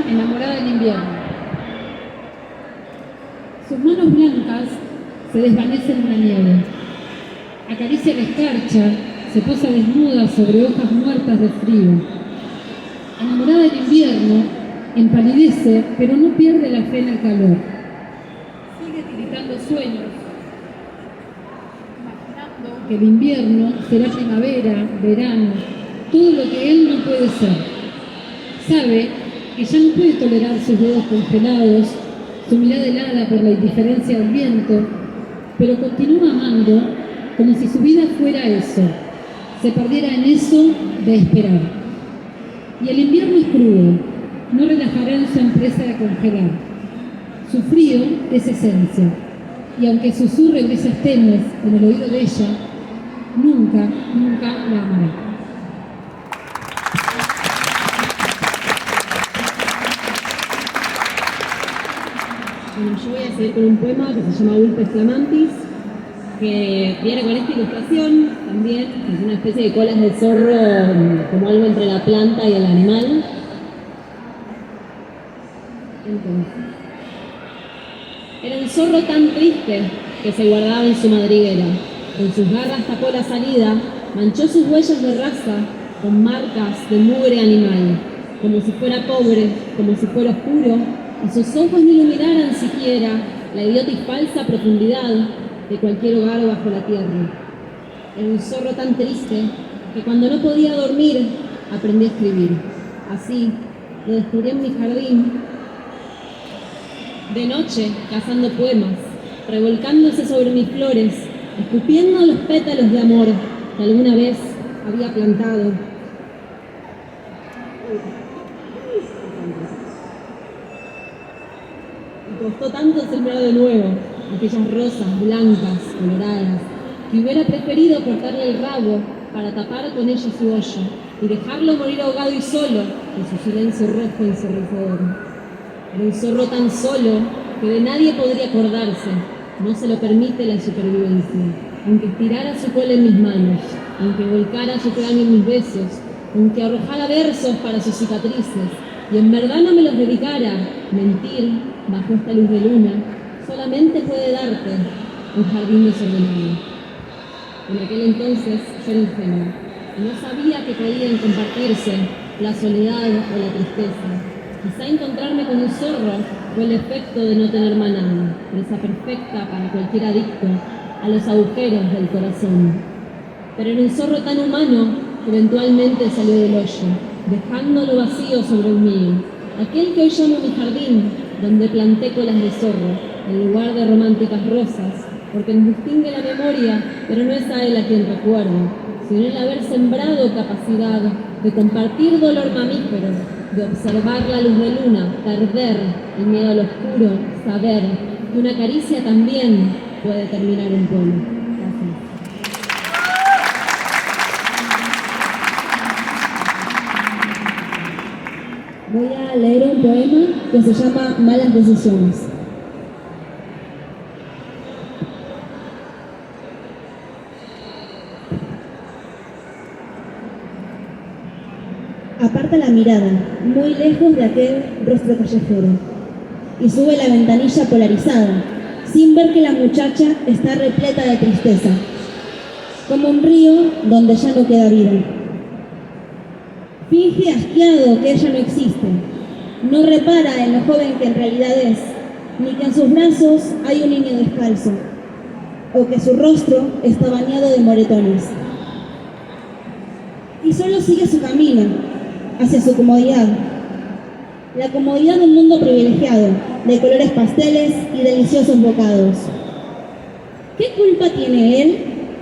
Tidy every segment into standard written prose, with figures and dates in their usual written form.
enamorada del invierno. Sus manos blancas se desvanecen en la nieve. Acaricia la escarcha, se posa desnuda sobre hojas muertas de frío. Enamorada del invierno, empalidece, pero no pierde la fe en el calor. Sigue tiritando sueños, imaginando que el invierno será primavera, verano, todo lo que él no puede ser. Sabe que ya no puede tolerar sus dedos congelados, su mirada helada por la indiferencia del viento, pero continúa amando como si su vida fuera eso, se perdiera en eso de esperar. Y el invierno es crudo, no relajará en su empresa de congelar. Su frío es esencia, y aunque susurre brisas tenues en el oído de ella, nunca, nunca la amará. Bueno, yo voy a seguir con un poema que se llama Vulpes Flamantis, que viene con esta ilustración también, es una especie de colas de zorro, como algo entre la planta y el animal. Entonces, era un zorro tan triste que se guardaba en su madriguera. Con sus garras tapó la salida, manchó sus huellas de raza con marcas de mugre animal, como si fuera pobre, como si fuera oscuro, y sus ojos no iluminaran siquiera la idiota y falsa profundidad de cualquier hogar bajo la tierra. Era un zorro tan triste que cuando no podía dormir aprendí a escribir. Así lo descubrí en mi jardín, de noche cazando poemas, revolcándose sobre mis flores, escupiendo los pétalos de amor que alguna vez había plantado. Y costó tanto sembrar de nuevo aquellas rosas blancas, coloradas, que hubiera preferido cortarle el rabo para tapar con ello su hoyo y dejarlo morir ahogado y solo en su silencio rojo y ensordecedor. Era un zorro tan solo que de nadie podría acordarse, no se lo permite la supervivencia, aunque estirara su cola en mis manos, aunque volcara su cráneo en mis besos, aunque arrojara versos para sus cicatrices, y en verdad no me los dedicara, mentir bajo esta luz de luna solamente puede darte un jardín desordenado. En aquel entonces yo era ingenua y no sabía que podían compartirse la soledad o la tristeza. Quizá encontrarme con un zorro fue el efecto de no tener manada, presa perfecta para cualquier adicto a los agujeros del corazón. Pero era un zorro tan humano que eventualmente salió del hoyo, dejándolo vacío sobre el mío, aquel que hoy llamo mi jardín, donde planté colas de zorro, en lugar de románticas rosas, porque nos distingue la memoria, pero no es a él a quien recuerdo, sino el haber sembrado capacidad de compartir dolor mamífero, de observar la luz de luna, perder el miedo al oscuro, saber que una caricia también puede terminar un poema. Gracias. Voy a leer un poema que se llama Malas Decisiones. Aparta la mirada, muy lejos de aquel rostro callejero, y sube la ventanilla polarizada, sin ver que la muchacha está repleta de tristeza, como un río donde ya no queda vida. Finge asqueado que ella no existe, no repara en lo joven que en realidad es, ni que en sus brazos hay un niño descalzo, o que su rostro está bañado de moretones. Y solo sigue su camino, hacia su comodidad, la comodidad de un mundo privilegiado, de colores pasteles y deliciosos bocados. ¿Qué culpa tiene él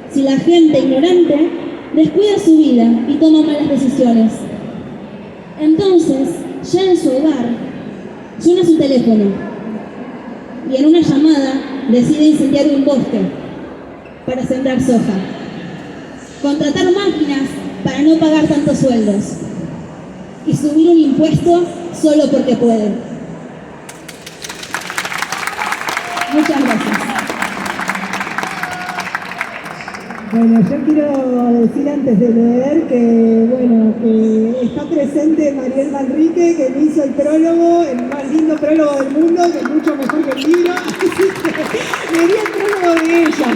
si la gente ignorante descuida su vida y toma malas decisiones? Entonces, ya en su hogar, suena su teléfono y en una llamada decide incendiar un bosque para sembrar soja, contratar máquinas para no pagar tantos sueldos y subir un impuesto solo porque puede. Muchas gracias. Bueno, yo quiero decir antes de leer que, bueno, que está presente Mariel Manrique, que me hizo el prólogo, el más lindo prólogo del mundo, que es mucho mejor que el libro, así que leería el prólogo de ella.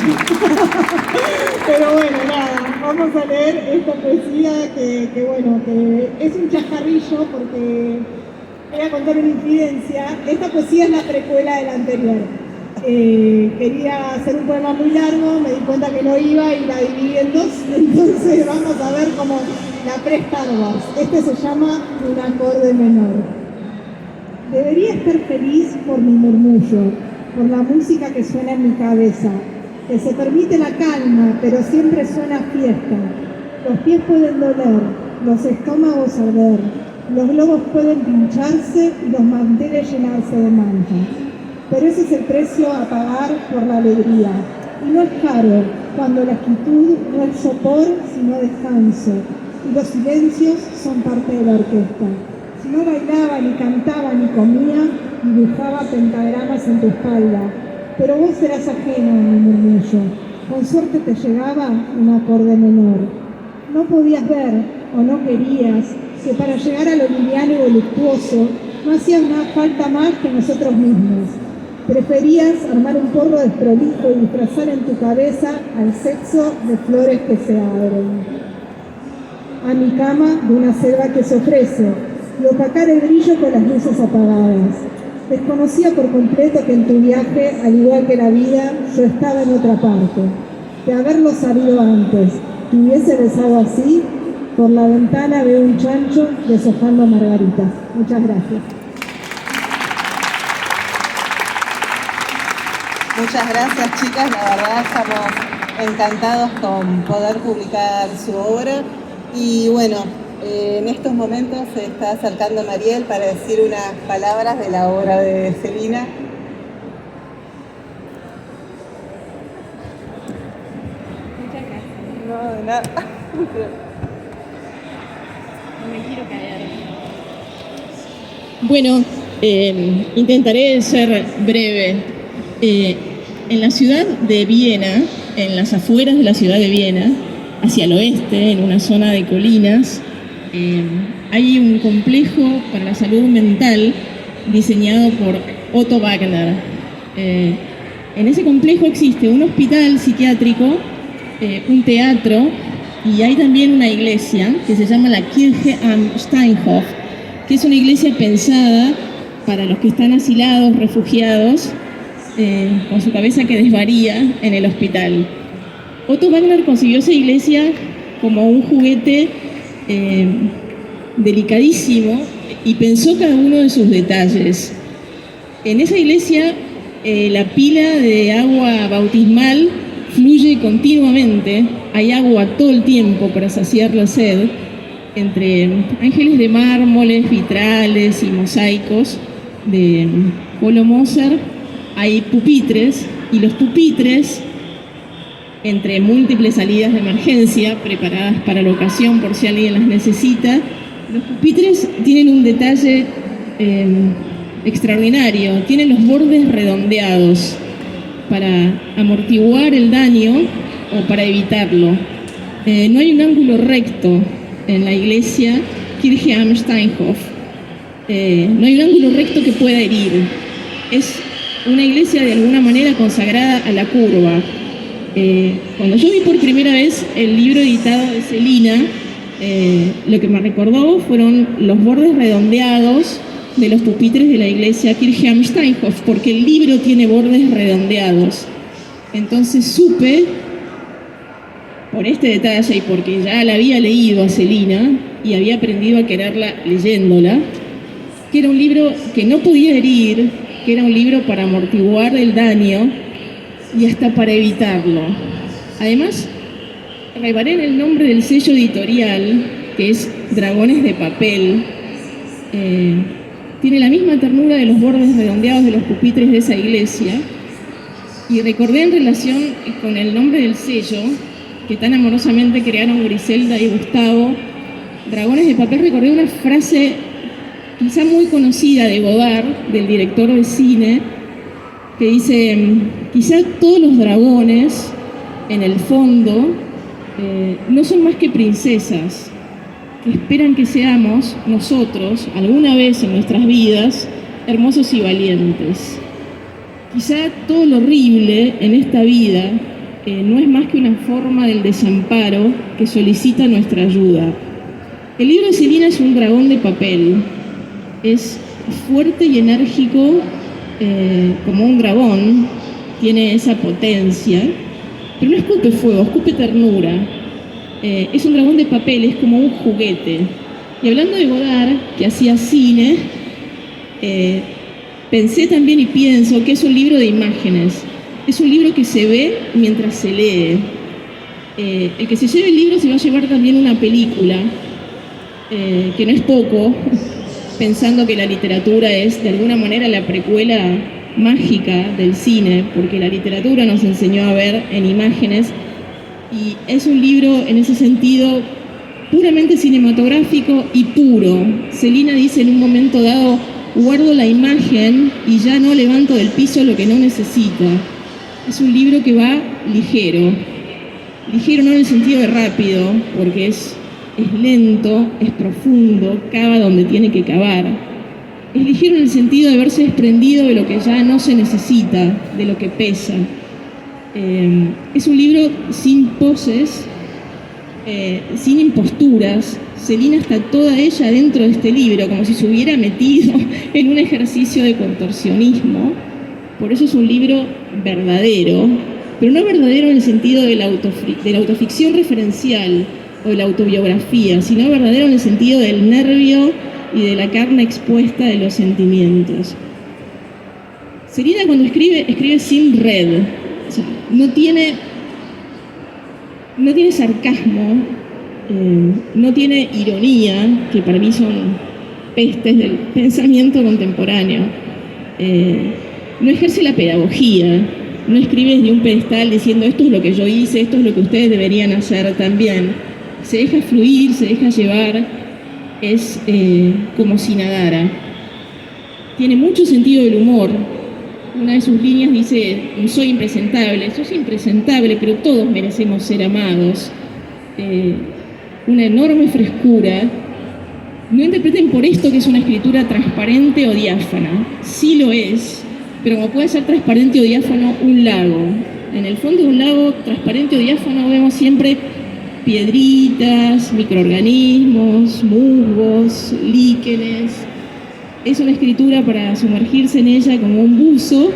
Pero bueno, nada, vamos a leer esta poesía que bueno, que es un chascarrillo porque voy a contar una infidencia. Esta poesía es la precuela de la anterior. Quería hacer un poema muy largo, me di cuenta que no iba y la dividí en dos, entonces vamos a ver cómo la pre-Star Wars. Este se llama Un acorde menor. Debería estar feliz por mi murmullo, por la música que suena en mi cabeza, que se permite la calma, pero siempre suena fiesta. Los pies pueden doler, los estómagos arder, los globos pueden pincharse y los manteles llenarse de manchas. Pero ese es el precio a pagar por la alegría. Y no es caro, cuando la quietud no es sopor, sino descanso. Y los silencios son parte de la orquesta. Si no bailaba, ni cantaba, ni comía, dibujaba pentagramas en tu espalda. Pero vos eras ajeno a mi murmullo. Con suerte te llegaba un acorde menor. No podías ver, o no querías, que para llegar a lo liviano y voluptuoso no hacía una falta más que nosotros mismos. Preferías armar un porro desprolijo y disfrazar en tu cabeza al sexo de flores que se abren. A mi cama de una selva que se ofrece y opacar el brillo con las luces apagadas. Desconocía por completo que en tu viaje, al igual que la vida, yo estaba en otra parte. De haberlo sabido antes, te hubiese besado así, por la ventana veo un chancho deshojando margaritas. Muchas gracias. Muchas gracias, chicas. La verdad estamos encantados con poder publicar su obra. Y bueno, en estos momentos se está acercando Mariel para decir unas palabras de la obra de Celina. Muchas gracias. No, de nada. No me quiero caer. Bueno, intentaré ser breve. En la ciudad de Viena, en las afueras de la ciudad de Viena, hacia el oeste, en una zona de colinas, hay un complejo para la salud mental diseñado por Otto Wagner. En ese complejo existe un hospital psiquiátrico, un teatro y hay también una iglesia que se llama la Kirche am Steinhof, que es una iglesia pensada para los que están asilados, refugiados, con su cabeza que desvaría en el hospital. Otto Wagner concibió esa iglesia como un juguete delicadísimo y pensó cada uno de sus detalles. En esa iglesia la pila de agua bautismal fluye continuamente, hay agua todo el tiempo para saciar la sed, entre ángeles de mármoles, vitrales y mosaicos de Polo Moser. Hay pupitres y los pupitres, entre múltiples salidas de emergencia preparadas para la ocasión por si alguien las necesita, los pupitres tienen un detalle extraordinario, tienen los bordes redondeados para amortiguar el daño o para evitarlo. No hay un ángulo recto en la iglesia Kirche am Steinhof, no hay un ángulo recto que pueda herir. Es una iglesia de alguna manera consagrada a la curva. Cuando yo vi por primera vez el libro editado de Celina, lo que me recordó fueron los bordes redondeados de los pupitres de la iglesia Kirche am Steinhof, porque el libro tiene bordes redondeados. Entonces supe, por este detalle y porque ya la había leído a Celina y había aprendido a quererla leyéndola, que era un libro que no podía herir, que era un libro para amortiguar el daño y hasta para evitarlo. Además, reparé en el nombre del sello editorial, que es Dragones de Papel. Tiene la misma ternura de los bordes redondeados de los pupitres de esa iglesia. Y recordé en relación con el nombre del sello, que tan amorosamente crearon Griselda y Gustavo, Dragones de Papel, recordé una frase quizá muy conocida de Godard, del director de cine, que dice: quizá todos los dragones, en el fondo, no son más que princesas que esperan que seamos nosotros, alguna vez en nuestras vidas, hermosos y valientes. Quizá todo lo horrible en esta vida no es más que una forma del desamparo que solicita nuestra ayuda. El libro de Celina es un dragón de papel. Es fuerte y enérgico como un dragón, tiene esa potencia, pero no escupe fuego, escupe ternura. Es un dragón de papel, es como un juguete. Y hablando de Godard, que hacía cine, pensé también y pienso que es un libro de imágenes. Es un libro que se ve mientras se lee. El que se lleve el libro se va a llevar también una película, que no es poco, pensando que la literatura es de alguna manera la precuela mágica del cine, porque la literatura nos enseñó a ver en imágenes, y es un libro en ese sentido puramente cinematográfico y puro. Celina dice en un momento dado: guardo la imagen y ya no levanto del piso lo que no necesita. Es un libro que va ligero, ligero no en el sentido de rápido, porque es lento, es profundo, cava donde tiene que cavar. Es ligero en el sentido de haberse desprendido de lo que ya no se necesita, de lo que pesa. Es un libro sin poses, sin imposturas. Celina está toda ella dentro de este libro, como si se hubiera metido en un ejercicio de contorsionismo. Por eso es un libro verdadero, pero no verdadero en el sentido de la autoficción referencial o de la autobiografía, sino verdadero en el sentido del nervio y de la carne expuesta de los sentimientos. Celina cuando escribe sin red, o sea, no tiene sarcasmo, no tiene ironía, que para mí son pestes del pensamiento contemporáneo. No ejerce la pedagogía, no escribe desde un pedestal diciendo esto es lo que yo hice, esto es lo que ustedes deberían hacer también. Se deja fluir, se deja llevar, es como si nadara. Tiene mucho sentido del humor. Una de sus líneas dice: soy impresentable. Sos impresentable, pero todos merecemos ser amados. Una enorme frescura. No interpreten por esto que es una escritura transparente o diáfana. Sí lo es, pero como puede ser transparente o diáfano un lago. En el fondo de un lago transparente o diáfano vemos siempre piedritas, microorganismos, musgos, líquenes. Es una escritura para sumergirse en ella como un buzo,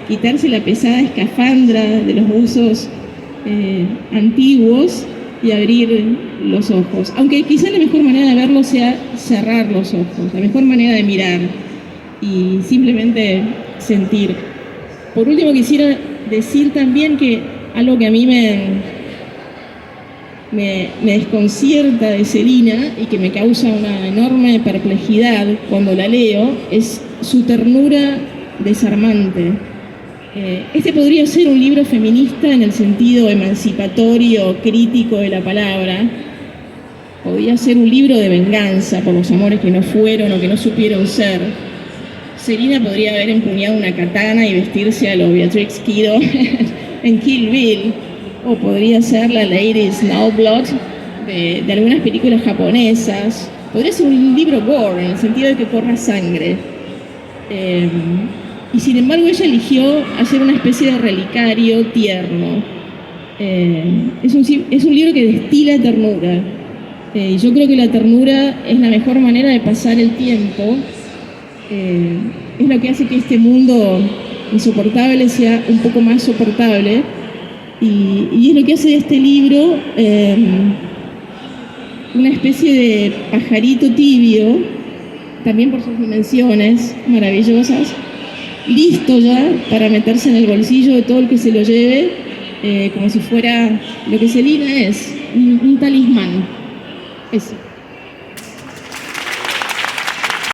quitarse la pesada escafandra de los buzos antiguos y abrir los ojos. Aunque quizá la mejor manera de verlo sea cerrar los ojos, la mejor manera de mirar y simplemente sentir. Por último, quisiera decir también que algo que a mí me desconcierta de Celina y que me causa una enorme perplejidad cuando la leo es su ternura desarmante. Este podría ser un libro feminista en el sentido emancipatorio, crítico de la palabra. Podría ser un libro de venganza por los amores que no fueron o que no supieron ser. Celina podría haber empuñado una katana y vestirse a lo Beatrix Kiddo en Kill Bill. O podría ser la Lady Snowblood de algunas películas japonesas. Podría ser un libro gore, en el sentido de que corra sangre. Y sin embargo ella eligió hacer una especie de relicario tierno. Es un libro que destila ternura. Yo creo que la ternura es la mejor manera de pasar el tiempo. Es lo que hace que este mundo insoportable sea un poco más soportable. Y es lo que hace de este libro una especie de pajarito tibio, también por sus dimensiones maravillosas, listo ya para meterse en el bolsillo de todo el que se lo lleve, como si fuera lo que Celina es, un talismán. Eso.